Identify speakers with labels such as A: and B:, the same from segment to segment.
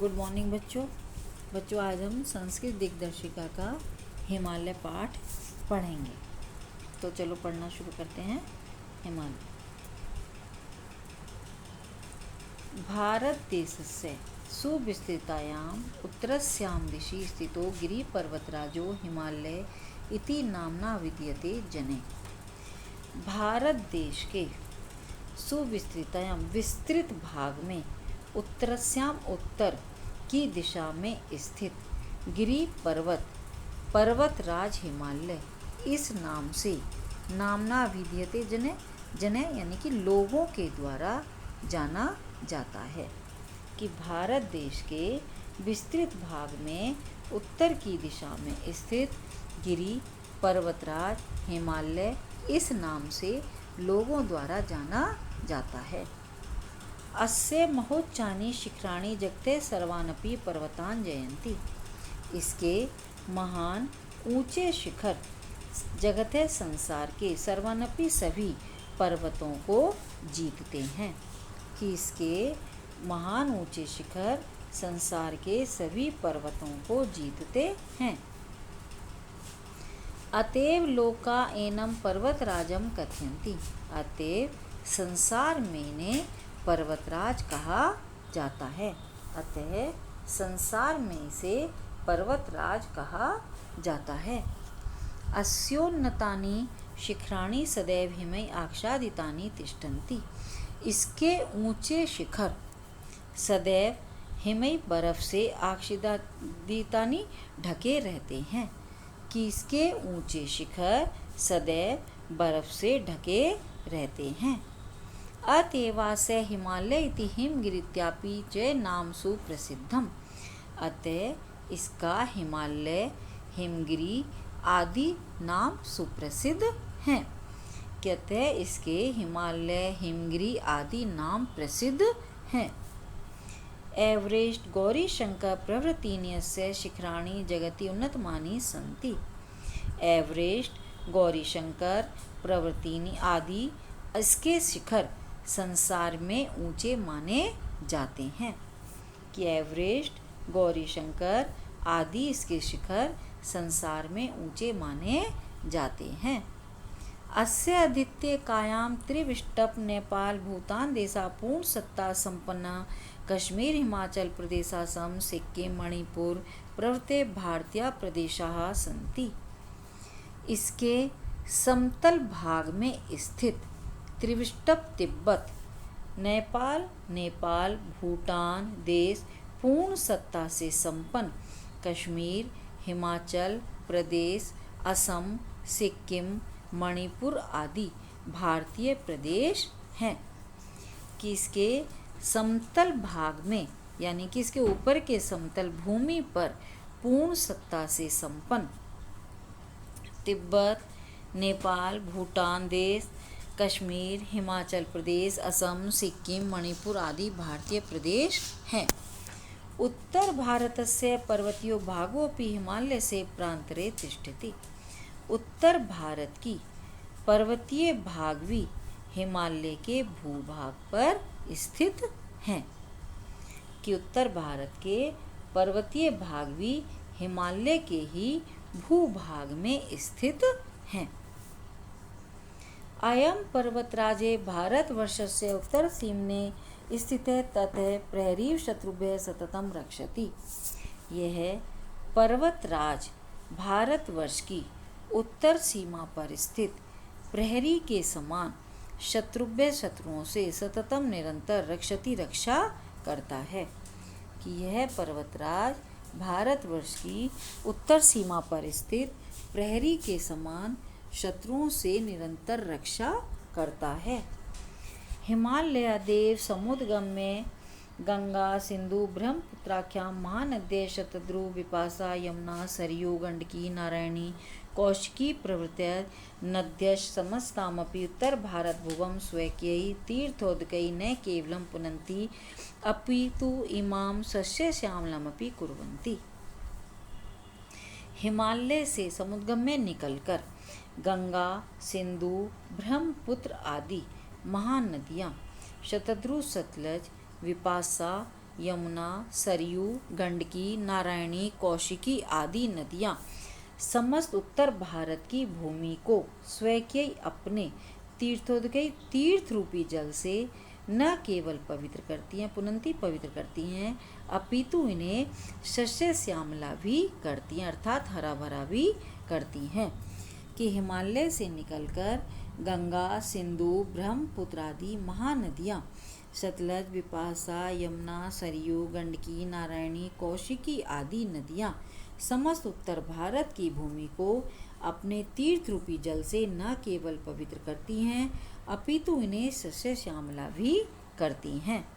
A: Good morning बच्चों आज हम संस्कृत दिग्दर्शिका का हिमालय पाठ पढ़ेंगे। तो चलो पढ़ना शुरू करते हैं। हिमालय भारत देशस्य सुविस्तृतायाम् उत्तरस्यां दिशि स्थितो गिरिपर्वतराजो हिमालय इति नाम्ना विद्यते जने। भारत देश के सुविस्तृतायां विस्तृत भाग में उत्तरस्याम उत्तर की दिशा में स्थित गिरि पर्वतराज हिमालय इस नाम से नामना विद्यते जने यानी कि लोगों के द्वारा जाना जाता है। कि भारत देश के विस्तृत भाग में उत्तर की दिशा में स्थित गिरि पर्वतराज हिमालय इस नाम से लोगों द्वारा जाना जाता है। अस्य महोच्चानि शिखराणि जगते सर्वानपि पर्वतान जयन्ति। इसके महान ऊंचे शिखर जगते संसार के सर्वानपि सभी पर्वतों को जीतते हैं। कि इसके महान ऊंचे शिखर संसार के सभी पर्वतों को जीतते हैं। अतएव लोका एनम पर्वतराजम कथयन्ति। अतएव संसार में इन्हें पर्वतराज कहा जाता है। अतः संसार में इसे पर्वतराज कहा जाता है। अस्योन्नतानि शिखराणि सदैव हिमैः आच्छादितानि तिष्ठन्ति। इसके ऊंचे शिखर सदैव हिमैः बर्फ से आच्छादितानि ढके रहते हैं। कि इसके ऊंचे शिखर सदैव बर्फ से ढके रहते हैं। अतएवास्य हिमालय इति हिमगिरित्यापि च नाम सुप्रसिद्धम। अतः इसका हिमालय हिमगिरी आदि नाम सुप्रसिद्ध हैं। कहते हैं इसके हिमालय हिमगिरी आदि नाम प्रसिद्ध हैं। एवरेस्ट गौरी शंकर प्रभृतीनि अस्य शिखराणि जगति उन्नतमानि सन्ति। एवरेस्ट गौरी शंकर प्रभृतीनि आदि इसके शिखर संसार में ऊंचे माने जाते हैं। कि एवरेस्ट गौरी शंकर आदि इसके शिखर संसार में ऊंचे माने जाते हैं। अस्य आदित्य कायाम त्रिविष्टप नेपाल भूटान देशा पूर्ण सत्ता संपन्न कश्मीर हिमाचल प्रदेशासम सिक्किम मणिपुर प्रभृते भारतीय प्रदेशाः सन्ति। इसके समतल भाग में स्थित त्रिविष्टप तिब्बत नेपाल भूटान देश पूर्ण सत्ता से संपन्न कश्मीर हिमाचल प्रदेश असम सिक्किम मणिपुर आदि भारतीय प्रदेश हैं। कि इसके समतल भाग में यानी कि इसके ऊपर के समतल भूमि पर पूर्ण सत्ता से संपन्न तिब्बत नेपाल भूटान देश कश्मीर हिमाचल प्रदेश असम सिक्किम मणिपुर आदि भारतीय प्रदेश हैं। उत्तर भारतस्य पर्वतीयो भागोऽपि हिमालय से प्रांतरे तिष्ठति। उत्तर भारत की पर्वतीय भाग भी हिमालय के भूभाग पर स्थित हैं। कि उत्तर भारत के पर्वतीय भाग भी हिमालय के ही भूभाग में स्थित हैं। अयं पर्वतराजे भारतवर्षस्य उत्तरसीम्ने स्थितः ततः प्रहरीव शत्रुभ्यः सततं रक्षति। यह पर्वतराज भारतवर्ष की उत्तर सीमा पर स्थित प्रहरी के समान शत्रुओं से सततम निरंतर रक्षा करता है। कि यह पर्वतराज भारतवर्ष की उत्तर सीमा पर स्थित प्रहरी के समान शत्रुओं से निरंतर रक्षा करता है। हिमालय देव समुद्रगम में गंगा सिंधु ब्रह्मपुत्राख्यां महानद्यः शतद्रु विपाशा यमुना सरयू गंडकी नारायणी कौशिकी प्रभृतयः नद्यः समस्तामपि उत्तर भारत भुवं स्वकीयैः तीर्थोदकैः न केवलं पुनन्ति अपितु इमां सस्यश्यामलामपि कुर्वन्ति। हिमालय से समुद्रगम में निकलकर गंगा सिंधु ब्रह्मपुत्र आदि महान नदियाँ शतद्रु सतलज विपाशा यमुना, सरयू, गंडकी, नारायणी, कौशिकी आदि नदियाँ समस्त उत्तर भारत की भूमि को स्वकीय अपने तीर्थोदय तीर्थ रूपी जल से न केवल पवित्र करती हैं, पुनंती पवित्र करती हैं, अपितु इन्हें शस्य श्यामला भी करती हैं, अर्थात हरा भरा भी करती हैं। कि हिमालय से निकलकर गंगा, सिंधु, ब्रह्मपुत्र आदि महानदियाँ सतलज, बिपाशा, यमुना, सरयू, गंडकी, नारायणी, कौशिकी आदि नदियाँ समस्त उत्तर भारत की भूमि को अपने तीर्थ रूपी जल से न केवल पवित्र करती हैं, अपितु इन्हें सस्य श्यामला भी करती हैं।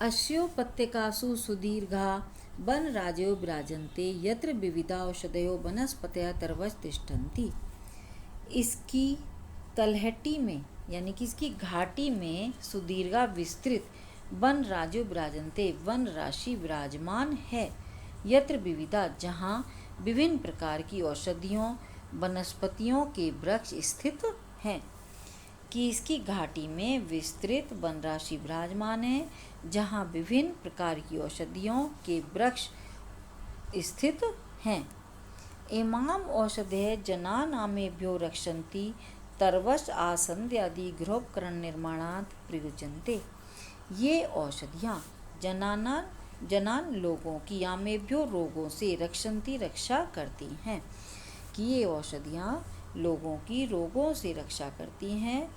A: अस्योपत्यकासु सुदीर्घा वन राजयो विराजन्ते यत्र विविधा औषधयो वनस्पतयः तरवस्तिष्ठन्ति। इसकी तलहटी में यानी कि इसकी घाटी में सुदीर्घा विस्तृत वन राज्यो विराजन्ते वन राशि विराजमान है, यत्र विविधा जहाँ विभिन्न प्रकार की औषधियों वनस्पतियों के वृक्ष स्थित हैं। कि इसकी घाटी में विस्तृत वन राशि विराजमान है, जहाँ विभिन्न प्रकार की औषधियों के वृक्ष स्थित हैं। इमाम औषधयः जनानामेभ्यो रक्षन्ति तरवश आसन्द्यादि गृहोपकरण निर्माणात् प्रयुज्यन्ते। ये औषधियाँ जनान लोगों की आमेभ्यो रोगों से रक्षन्ति रक्षा करती हैं। कि ये औषधियाँ लोगों की रोगों से रक्षा करती हैं।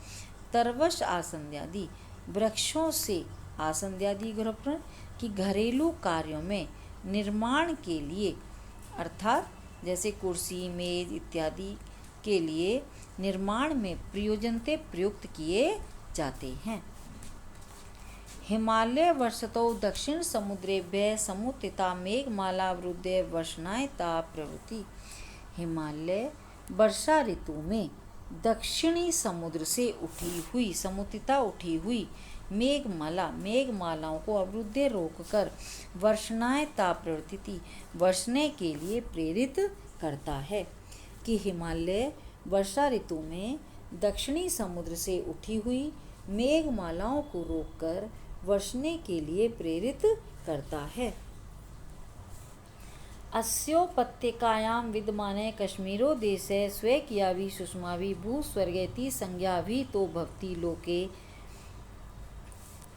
A: तरवश आसन्द्यादि वृक्षों से आसन्द्यादि गृहोपकरण की घरेलू कार्यों में निर्माण के लिए अर्थात जैसे कुर्सी, मेज इत्यादि के लिए निर्माण में प्रयोजनते प्रयुक्त किए जाते हैं। हिमालय वर्षतो दक्षिण समुद्रेभ्यः समुत्थिता मेघमालावृद्धे वर्षणायता प्रवृत्ति। हिमालय वर्षा ऋतु में दक्षिणी समुद्र से समुत्थिता उठी हुई मेघमालाओं को अवरुद्धे रोककर वर्षणायता प्रवृत्ति वर्षने के लिए प्रेरित करता है। कि हिमालय वर्षा ऋतु में दक्षिणी समुद्र से उठी हुई मेघमालाओं को रोककर वर्षने के लिए प्रेरित करता है। अस्योपत्यकायां विद्यमाने कश्मीरो देशे स्वेकियाभि सुषमाभि भूस्वर्गेति संज्ञाभि तो भवति लोके।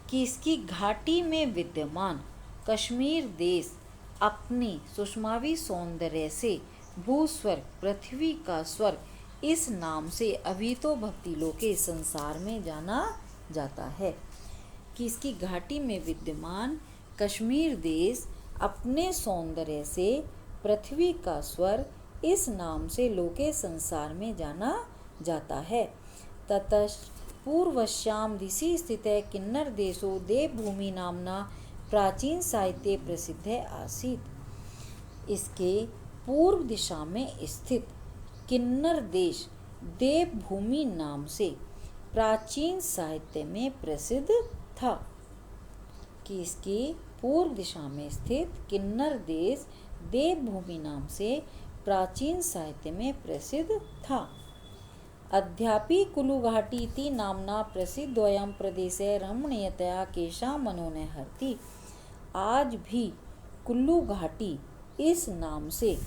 A: कि इसकी घाटी में विद्यमान कश्मीर देश अपनी सुषमावी सौंदर्य से भूस्वर्ग पृथ्वी का स्वर्ग इस नाम से अभी तो भक्ति लोके संसार में जाना जाता है। कि इसकी घाटी में विद्यमान कश्मीर देश अपने सौंदर्य से पृथ्वी का स्वर्ग इस नाम से लोके संसार में जाना जाता है। ततश्च पूर्वश्याम दिशि स्थित किन्नर देशो देवभूमि नामना प्राचीन साहित्य प्रसिद्ध आसीत। इसके पूर्व दिशा में स्थित किन्नर देश देवभूमि नाम से प्राचीन साहित्य में प्रसिद्ध था। कि इसकी पूर्व दिशा में स्थित किन्नर देश देवभूमि नाम से प्राचीन साहित्य में प्रसिद्ध था। अद्यापि कुल्लू घाटी इति नामना प्रसिद्धोऽयं प्रदेशे रमणीयतया केषां मनो न हरति। आज भी कुल्लू घाटी इस नाम से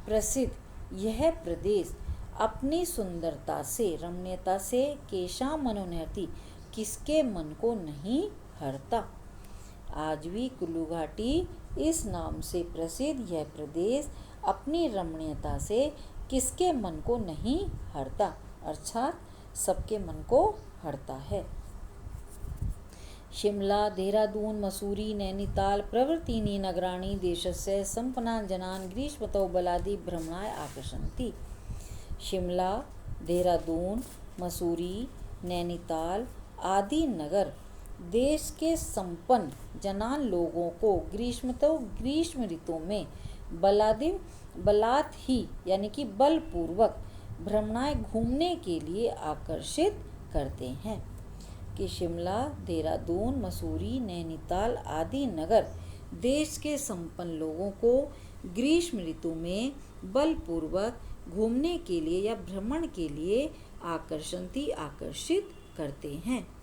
A: प्रसिद्ध यह प्रदेश अपनी सुंदरता से रमणीयता से केषां मनो न हरति किसके मन को नहीं हरता। आज भी कुल्लू घाटी इस नाम से प्रसिद्ध यह प्रदेश अपनी रमणीयता से किसके मन को नहीं हरता, अर्थात सबके मन को हरता है। शिमला, देहरादून, मसूरी, नैनीताल प्रभृतीनि नगराणि देशस्य सम्पन्नान् जनान् ग्रीष्मर्तौ बलादि भ्रमणाय आकर्षन्ति। शिमला, देहरादून, मसूरी, नैनीताल आदि नगर देश के संपन्न जनान लोगों को ग्रीष्म ऋतु में बलात् ही यानी कि बलपूर्वक भ्रमणाय घूमने के लिए आकर्षित करते हैं। कि शिमला, देहरादून, मसूरी, नैनीताल आदि नगर देश के संपन्न लोगों को ग्रीष्म ऋतु में बलपूर्वक घूमने के लिए या भ्रमण के लिए आकर्षित करते हैं।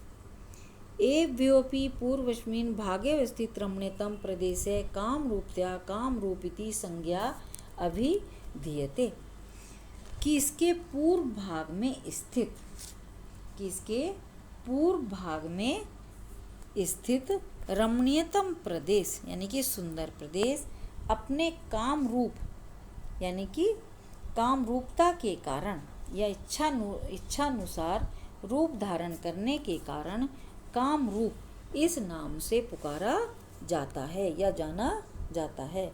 A: एव्योऽपि पूर्वस्मिन् भागे स्थित रमणीयतम प्रदेशे कामरूपतया कामरूपिति संज्ञा अभिधीयते। कि इसके पूर्व भाग में स्थित, कि इसके पूर्व भाग में स्थित रमणीयतम प्रदेश यानी कि सुंदर प्रदेश अपने काम रूप यानी कि काम रूपता के कारण या इच्छानुसार रूप धारण करने के कारण काम रूप इस नाम से पुकारा जाता है या जाना जाता है।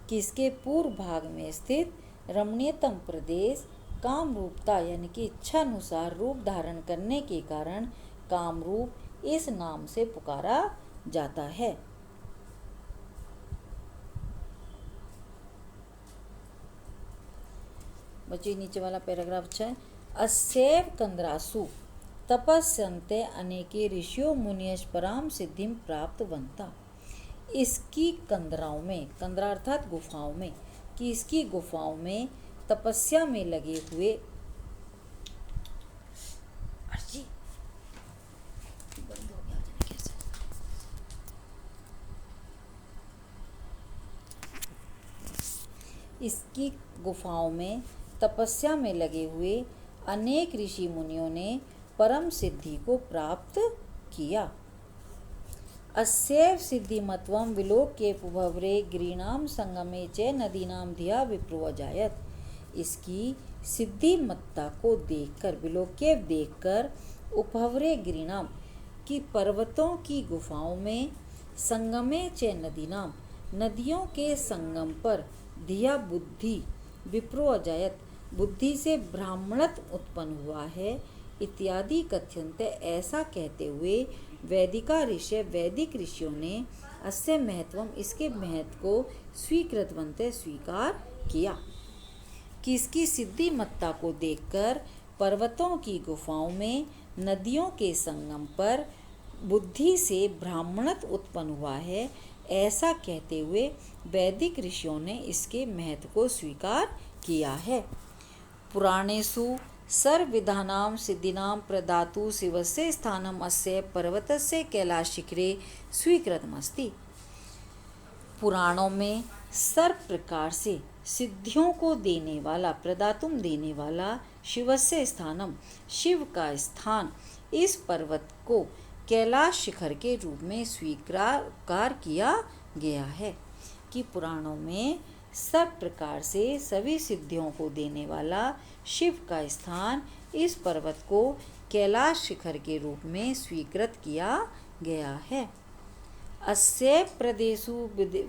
A: कि इसके पूर्व भाग में स्थित रमणीयतम प्रदेश काम रूपता यानी कि इच्छानुसार रूप धारण करने के कारण काम रूप इस नाम से पुकारा जाता है। बच्चे नीचे वाला पैराग्राफ अच्छा है। अस्यैव कंदरासु तपस्यन्ते अनेके ऋषियो मुनियश पराम सिद्धिम प्राप्तवन्ता। इसकी कंदराओं में, कंदरा अर्थात गुफाओं में, कि इसकी गुफाओं में तपस्या में लगे हुए इसकी गुफाओं में तपस्या में लगे हुए अनेक ऋषि मुनियों ने परम सिद्धि को प्राप्त किया। अस्यैव सिद्धिमत्वं विलोक्य पुभवरे गिरीणाम संगमे च नदीनाम धिया विप्रो अजायत। इसकी सिद्धिमत्ता को देखकर, विलोक्य देखकर, उपभवरे गिरीणाम की पर्वतों की गुफाओं में, संगमे च नदीनाम नदियों के संगम पर, धिया बुद्धि, विप्रो अजायत बुद्धि से ब्राह्मणत्व उत्पन्न हुआ है, इत्यादि कथ्यन्ते ऐसा कहते हुए वैदिका ऋषि वैदिक ऋषियों ने अस्य महत्वम इसके महत्व को स्वीकृतवन्ते स्वीकार किया। कि इसकी सिद्धिमत्ता को देखकर पर्वतों की गुफाओं में, नदियों के संगम पर बुद्धि से ब्राह्मणत्व उत्पन्न हुआ है, ऐसा कहते हुए वैदिक ऋषियों ने इसके महत्व को स्वीकार किया है। पुराणेषु सर्वविधानां सिद्धीनां प्रदातु शिवस्य स्थानम् अस्य पर्वतस्य कैलाशशिखरे स्वीकृतमस्ति। पुराणों में सर्व प्रकार से सिद्धियों को देने वाला, प्रदातुम देने वाला, शिवस्य स्थानम शिव का स्थान, इस पर्वत को कैलाश शिखर के रूप में स्वीकार किया गया है। कि पुराणों में सब प्रकार से सभी सिद्धियों को देने वाला शिव का स्थान, इस पर्वत को कैलाश शिखर के रूप में स्वीकृत किया गया है। अस्य प्रदेशु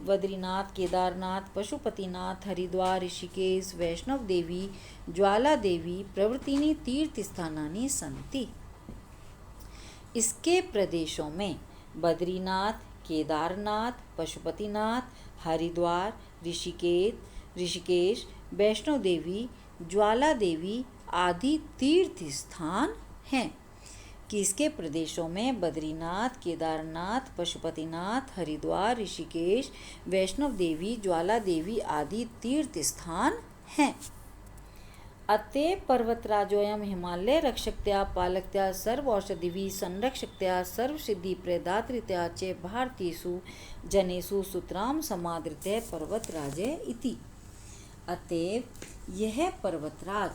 A: बद्रीनाथ, केदारनाथ, पशुपतिनाथ, हरिद्वार, ऋषिकेश, वैष्णव देवी, ज्वाला देवी प्रभृतीनि तीर्थ स्थानानि सन्ति। इसके प्रदेशों में बद्रीनाथ, केदारनाथ, पशुपतिनाथ, हरिद्वार, ऋषिकेश, वैष्णव देवी, ज्वाला देवी आदि तीर्थ स्थान हैं। कि इसके प्रदेशों में बद्रीनाथ, केदारनाथ, पशुपतिनाथ, हरिद्वार, ऋषिकेश, वैष्णव देवी, ज्वाला देवी आदि तीर्थ स्थान हैं। अतः पर्वतराजोयम हिमालय रक्षकत्या पालकत्या सर्व औषधिभिः संरक्षकत्या सर्वसिद्धि प्रदातृत्या च भारतीयेषु जनेषु सूत्रां समादृतः पर्वतराजः इति। अतएव यह पर्वतराज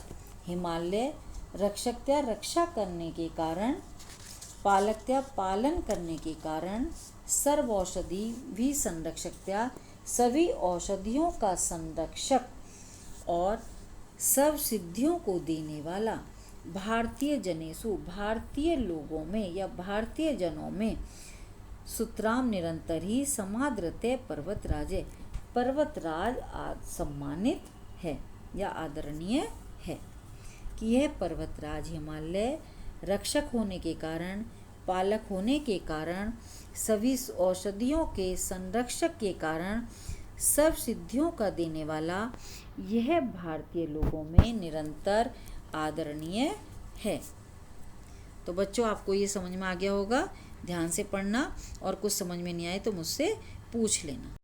A: हिमालय रक्षकत्या रक्षा करने के कारण, पालकत्या पालन करने के कारण, सर्व औषधि भी संरक्षकत्या सभी औषधियों का संरक्षक और सब सिद्धियों को देने वाला, भारतीय जनेषु भारतीय लोगों में या भारतीय जनों में, सूत्राम निरंतर ही समादृते पर्वतराजे पर्वतराज सम्मानित है या आदरणीय है। कि यह पर्वतराज हिमालय रक्षक होने के कारण, पालक होने के कारण, सभी औषधियों के संरक्षक के कारण, सब सिद्धियों का देने वाला, यह भारतीय लोगों में निरंतर आदरणीय है। तो बच्चों आपको ये समझ में आ गया होगा। ध्यान से पढ़ना और कुछ समझ में नहीं आए तो मुझसे पूछ लेना।